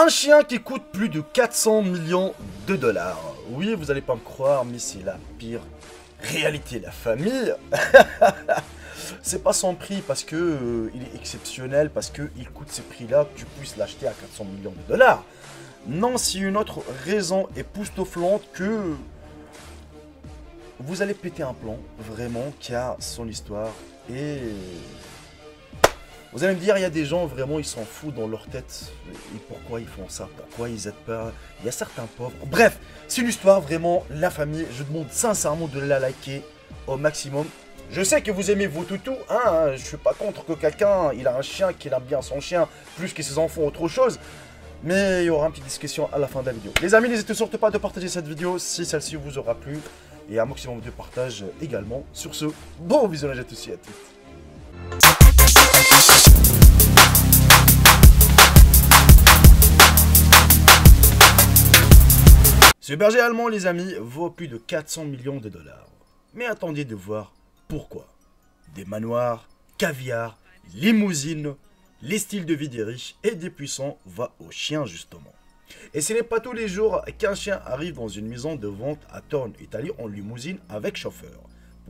Un chien qui coûte plus de 400 millions de dollars. Oui, vous allez pas me croire, mais c'est la pire réalité. La famille, c'est pas son prix parce que il est exceptionnel, parce que il coûte ces prix-là, que tu puisses l'acheter à 400 millions de dollars. Non, c'est une autre raison époustouflante que vous allez péter un plomb, vraiment, qui a son histoire. Et vous allez me dire, il y a des gens, vraiment, ils s'en foutent dans leur tête. Et pourquoi ils font ça? Pourquoi ils aident pas? Il y a certains pauvres. Bref, c'est une histoire, vraiment, la famille. Je demande sincèrement de la liker au maximum. Je sais que vous aimez vos toutous, hein. Je suis pas contre que quelqu'un, il a un chien, qu'il aime bien son chien, plus que ses enfants, autre chose. Mais il y aura une petite discussion à la fin de la vidéo. Les amis, n'hésitez surtout pas de partager cette vidéo si celle-ci vous aura plu. Et un maximum de partage également. Sur ce, bon visionnage à tous et à toutes. Ce berger allemand, les amis, vaut plus de 400 millions de dollars. Mais attendez de voir pourquoi. Des manoirs, caviar, limousines, les styles de vie des riches et des puissants va aux chiens justement. Et ce n'est pas tous les jours qu'un chien arrive dans une maison de vente à Thorn, Italie, en limousine avec chauffeur.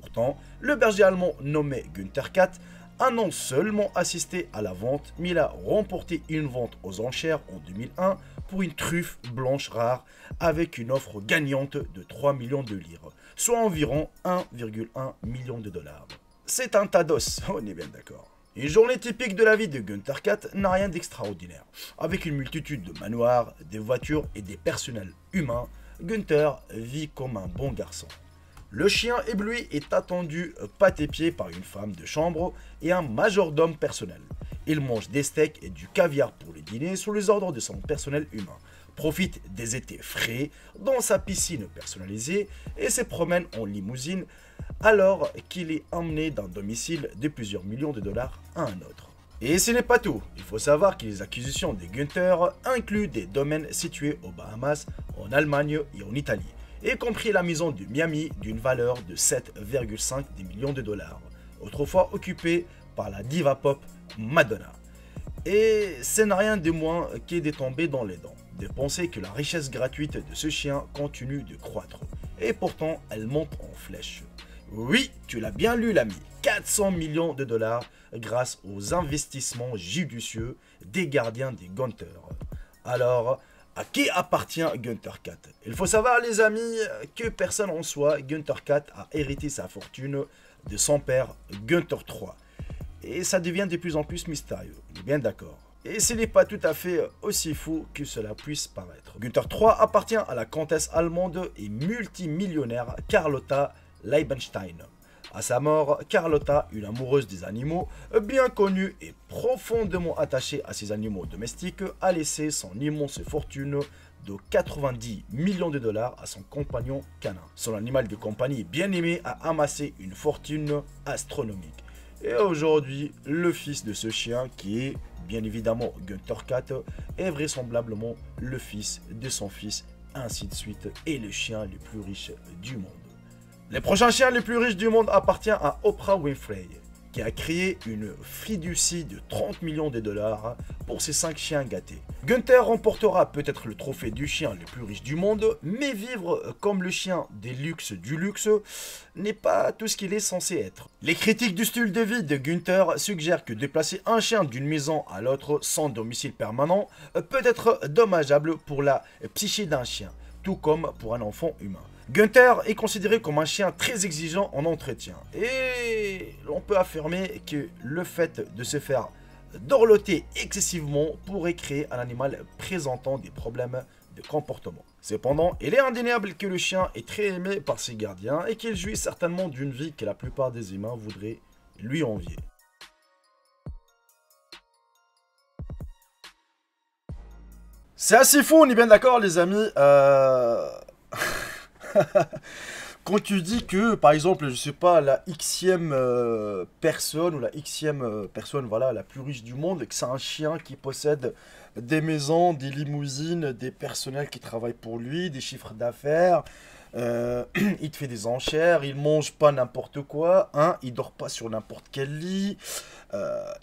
Pourtant, le berger allemand nommé Günther Kat a non seulement assisté à la vente, mais il a remporté une vente aux enchères en 2001 pour une truffe blanche rare avec une offre gagnante de 3 millions de livres, soit environ 1,1 million de dollars. C'est un tas d'os, on est bien d'accord. Une journée typique de la vie de Günther Kat n'a rien d'extraordinaire. Avec une multitude de manoirs, des voitures et des personnels humains, Günther vit comme un bon garçon. Le chien ébloui est attendu pattes et pieds par une femme de chambre et un majordome personnel. Il mange des steaks et du caviar pour le dîner sous les ordres de son personnel humain, profite des étés frais dans sa piscine personnalisée et se promène en limousine alors qu'il est emmené d'un domicile de plusieurs millions de dollars à un autre. Et ce n'est pas tout, il faut savoir que les acquisitions de Günther incluent des domaines situés aux Bahamas, en Allemagne et en Italie, y compris la maison de Miami d'une valeur de 7,5 millions de dollars, autrefois occupée par la diva pop Madonna. Et ce n'est rien de moins que de tomber dans les dents, de penser que la richesse gratuite de ce chien continue de croître, et pourtant elle monte en flèche. Oui, tu l'as bien lu l'ami, 400 millions de dollars grâce aux investissements judicieux des gardiens des Günther. Alors, à qui appartient Günther Kat? Il faut savoir les amis que personne en soi, Günther Kat a hérité sa fortune de son père Günther III. Et ça devient de plus en plus mystérieux, on est bien d'accord. Et ce n'est pas tout à fait aussi fou que cela puisse paraître. Günther III appartient à la comtesse allemande et multimillionnaire Carlotta Leibenstein. À sa mort, Carlotta, une amoureuse des animaux, bien connue et profondément attachée à ses animaux domestiques, a laissé son immense fortune de 90 millions de dollars à son compagnon canin. Son animal de compagnie bien aimé a amassé une fortune astronomique. Et aujourd'hui, le fils de ce chien, qui est bien évidemment Günther Kat, est vraisemblablement le fils de son fils, ainsi de suite, et le chien le plus riche du monde. Le prochain chien le plus riche du monde appartient à Oprah Winfrey, qui a créé une fiducie de 30 millions de dollars pour ses 5 chiens gâtés. Günther remportera peut-être le trophée du chien le plus riche du monde, mais vivre comme le chien des luxes du luxe n'est pas tout ce qu'il est censé être. Les critiques du style de vie de Günther suggèrent que déplacer un chien d'une maison à l'autre sans domicile permanent peut être dommageable pour la psyché d'un chien, tout comme pour un enfant humain. Günther est considéré comme un chien très exigeant en entretien et l'on peut affirmer que le fait de se faire dorloter excessivement pourrait créer un animal présentant des problèmes de comportement. Cependant, il est indéniable que le chien est très aimé par ses gardiens et qu'il jouit certainement d'une vie que la plupart des humains voudraient lui envier. C'est assez fou, on est bien d'accord les amis. Quand tu dis que, par exemple, je sais pas, la xème personne, ou la xème personne, voilà, la plus riche du monde, et que c'est un chien qui possède des maisons, des limousines, des personnels qui travaillent pour lui, des chiffres d'affaires, Il te fait des enchères, il mange pas n'importe quoi, hein, il dort pas sur n'importe quel lit,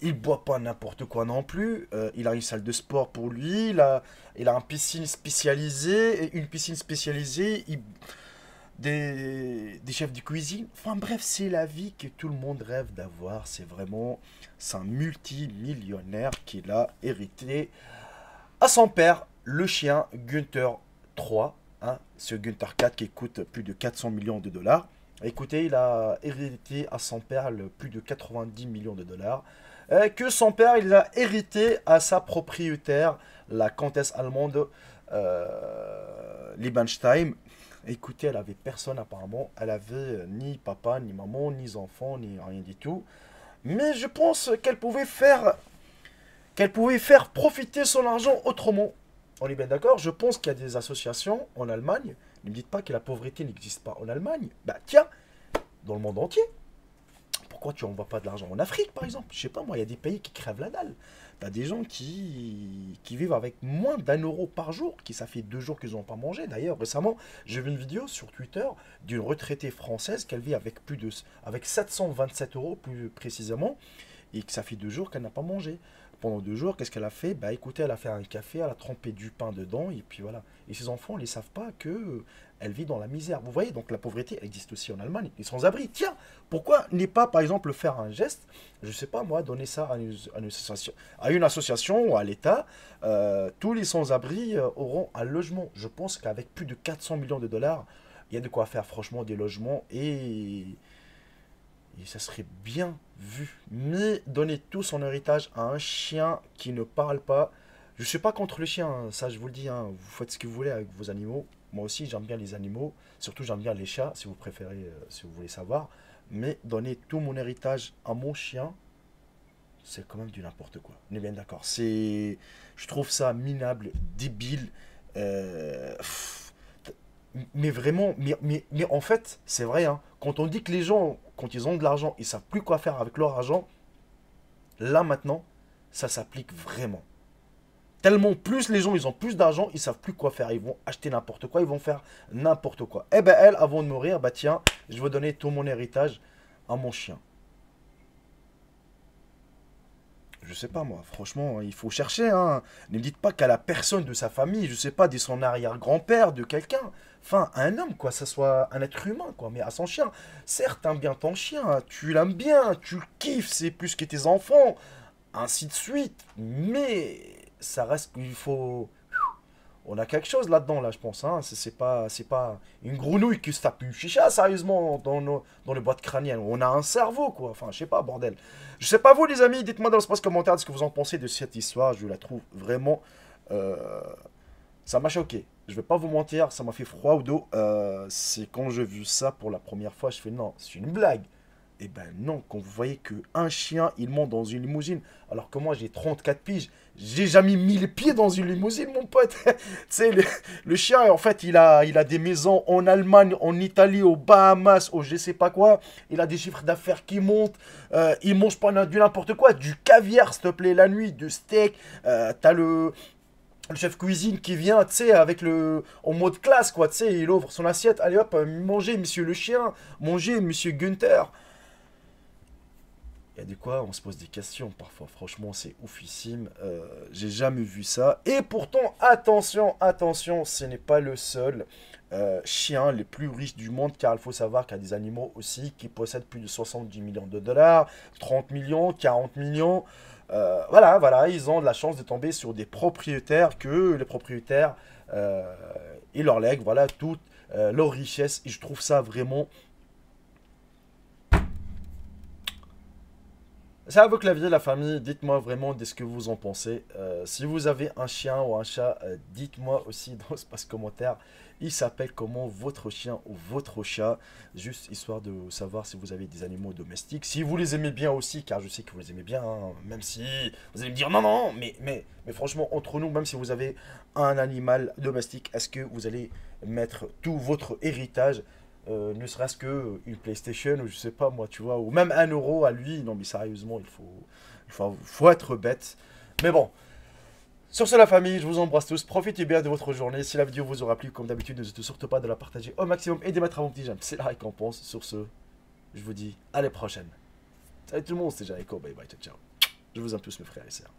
il boit pas n'importe quoi non plus, il a une salle de sport pour lui, il a une piscine spécialisée, des chefs de cuisine. Enfin bref, c'est la vie que tout le monde rêve d'avoir. C'est un multimillionnaire qu'il a hérité à son père, le chien Gunther 3. Hein, ce Gunther 4 qui coûte plus de 400 millions de dollars. Écoutez, il a hérité à son père plus de 90 millions de dollars. Que son père, il a hérité à sa propriétaire, la comtesse allemande Liebenstein. Écoutez, elle avait personne apparemment. Elle avait ni papa, ni maman, ni enfant, ni rien du tout. Mais je pense qu'elle pouvait faire profiter son argent autrement. On est bien d'accord. Je pense qu'il y a des associations en Allemagne. Ne me dites pas que la pauvreté n'existe pas en Allemagne. Bah tiens, dans le monde entier. Pourquoi tu n'envoies pas de l'argent en Afrique, par exemple? Je sais pas, moi, il y a des pays qui crèvent la dalle. T'as des gens qui vivent avec moins d'1 euro par jour, qui ça fait 2 jours qu'ils n'ont pas mangé. D'ailleurs, récemment, j'ai vu une vidéo sur Twitter d'une retraitée française qu'elle vit avec 727 euros plus précisément, et que ça fait 2 jours qu'elle n'a pas mangé. Pendant 2 jours, qu'est-ce qu'elle a fait? Bah écoutez, elle a fait un café, elle a trempé du pain dedans, et puis voilà. Et ses enfants, ils ne savent pas que elle vit dans la misère. Vous voyez, donc la pauvreté elle existe aussi en Allemagne. Les sans-abri, tiens, pourquoi n'est pas, par exemple, faire un geste, je ne sais pas moi, donner ça à une association ou à l'État, tous les sans-abri auront un logement. Je pense qu'avec plus de 400 millions de dollars, il y a de quoi faire franchement des logements et ça serait bien vu. Mais donner tout son héritage à un chien qui ne parle pas. Je ne suis pas contre le chien, hein, ça je vous le dis. Hein, vous faites ce que vous voulez avec vos animaux. Moi aussi j'aime bien les animaux. Surtout j'aime bien les chats, si vous préférez, si vous voulez savoir. Mais donner tout mon héritage à mon chien, c'est quand même du n'importe quoi. On est bien d'accord. Je trouve ça minable, débile. Pff, mais vraiment, mais en fait, c'est vrai, hein, quand on dit que les gens, quand ils ont de l'argent, ils savent plus quoi faire avec leur argent, là maintenant, ça s'applique vraiment. Tellement plus les gens, ils ont plus d'argent, ils savent plus quoi faire. Ils vont acheter n'importe quoi, ils vont faire n'importe quoi. Eh ben elle, avant de mourir, bah tiens, je veux donner tout mon héritage à mon chien. Je sais pas moi, franchement, il faut chercher, hein. Ne me dites pas qu'à la personne de sa famille, je sais pas, de son arrière-grand-père, de quelqu'un. Enfin, à un homme, quoi, ça soit un être humain, quoi, mais à son chien. Certes, t'aimes bien ton chien, tu l'aimes bien, tu le kiffes, c'est plus que tes enfants, ainsi de suite. Mais ça reste qu'il faut. On a quelque chose là-dedans, là, je pense. Hein. C'est pas une grenouille qui se tape une chicha, sérieusement, dans les boîtes crâniennes. On a un cerveau, quoi. Enfin, je sais pas, bordel. Je sais pas vous, les amis, dites-moi dans l'espace commentaire ce que vous en pensez de cette histoire. Je la trouve vraiment. euh, Ça m'a choqué. Je vais pas vous mentir, ça m'a fait froid au dos. C'est quand j'ai vu ça pour la première fois, je fais non, c'est une blague. Eh ben non, quand vous voyez que un chien, il monte dans une limousine, alors que moi j'ai 34 piges, j'ai jamais mis les pieds dans une limousine, mon pote. Tu sais, le chien, en fait, il a des maisons en Allemagne, en Italie, aux Bahamas, au je sais pas quoi. Il a des chiffres d'affaires qui montent. Il mange pas du n'importe quoi, du caviar, s'il te plaît, la nuit, de steak. T'as le chef cuisine qui vient, tu sais, en mode classe, quoi, tu sais, il ouvre son assiette, allez hop, mangez, monsieur le chien, mangez, monsieur Gunther. Il y a de quoi, on se pose des questions parfois. Franchement, c'est oufissime. J'ai jamais vu ça. Et pourtant, attention, attention, ce n'est pas le seul chien les plus riches du monde, car il faut savoir qu'il y a des animaux aussi qui possèdent plus de 70 millions de dollars, 30 millions, 40 millions. Voilà, voilà, ils ont de la chance de tomber sur des propriétaires que les propriétaires, ils leur lèguent, voilà, toute leur richesse. Et je trouve ça vraiment. C'est à vous que la vie, la famille. Dites-moi vraiment de ce que vous en pensez. Si vous avez un chien ou un chat, dites-moi aussi dans l'espace commentaire. Il s'appelle comment votre chien ou votre chat. Juste histoire de savoir si vous avez des animaux domestiques. Si vous les aimez bien aussi, car je sais que vous les aimez bien. Hein, même si vous allez me dire non, non, mais franchement, entre nous, même si vous avez un animal domestique, est-ce que vous allez mettre tout votre héritage ne serait-ce que une PlayStation ou je sais pas moi, tu vois, ou même 1 euro à lui. Non, mais sérieusement, il faut être bête. Mais bon, Sur ce la famille, je vous embrasse tous, profitez bien de votre journée. Si la vidéo vous aura plu, comme d'habitude, n'hésitez surtout pas de la partager au maximum et de mettre un bon petit j'aime, c'est la récompense. Sur ce, je vous dis à la prochaine. Salut tout le monde, c'était Jericho, bye bye, ciao ciao. Je vous aime tous mes frères et sœurs.